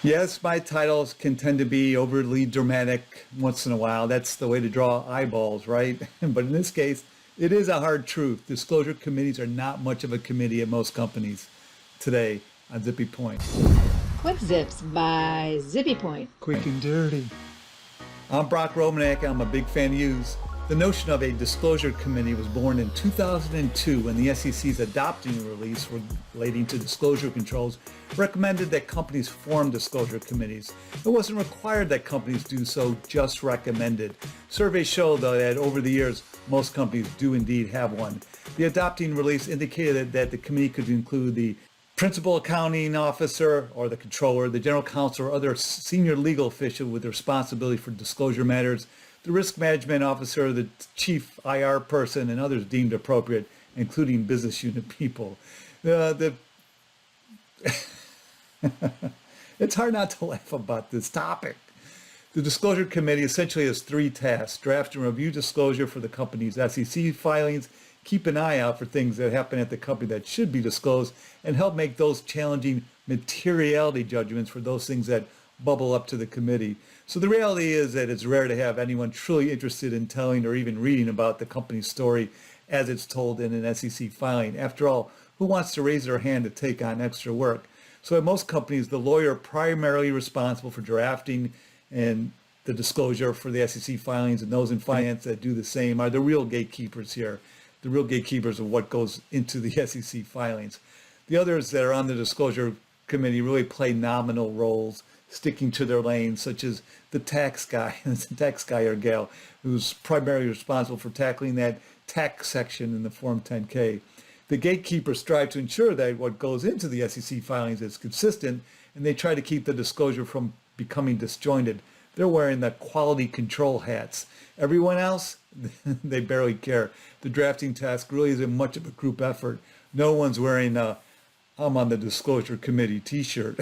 Yes, my titles can tend to be overly dramatic once in a while. That's the way to draw eyeballs, right? But in this case, it is a hard truth. Disclosure committees are not much of a committee at most companies today on Zippy Point. Quick Zips by Zippy Point. Quick and dirty. I'm Brock Romanek. I'm a big fan of yous. The notion of a disclosure committee was born in 2002 when the SEC's adopting release relating to disclosure controls recommended that companies form disclosure committees. It wasn't required that companies do so, just recommended. Surveys show, though, that over the years, most companies do indeed have one. The adopting release indicated that the committee could include the principal accounting officer or the controller, the general counsel, or other senior legal official with responsibility for disclosure matters, the risk management officer, the chief IR person, and others deemed appropriate, including business unit people. It's hard not to laugh about this topic. The Disclosure Committee essentially has three tasks: draft and review disclosure for the company's SEC filings, keep an eye out for things that happen at the company that should be disclosed, and help make those challenging materiality judgments for those things that bubble up to the committee. So the reality is that it's rare to have anyone truly interested in telling or even reading about the company's story as it's told in an SEC filing. After all, who wants to raise their hand to take on extra work? So at most companies, the lawyer primarily responsible for drafting and the disclosure for the SEC filings, and those in finance that do the same are the real gatekeepers here, the real gatekeepers of what goes into the SEC filings. The others that are on the disclosure committee really play nominal roles, sticking to their lanes, such as the tax guy, the tax guy or gal, who's primarily responsible for tackling that tax section in the Form 10K. The gatekeepers strive to ensure that what goes into the SEC filings is consistent, and they try to keep the disclosure from becoming disjointed. They're wearing the quality control hats. Everyone else, they barely care. The drafting task really isn't much of a group effort. No one's wearing a I'm on the disclosure committee t-shirt.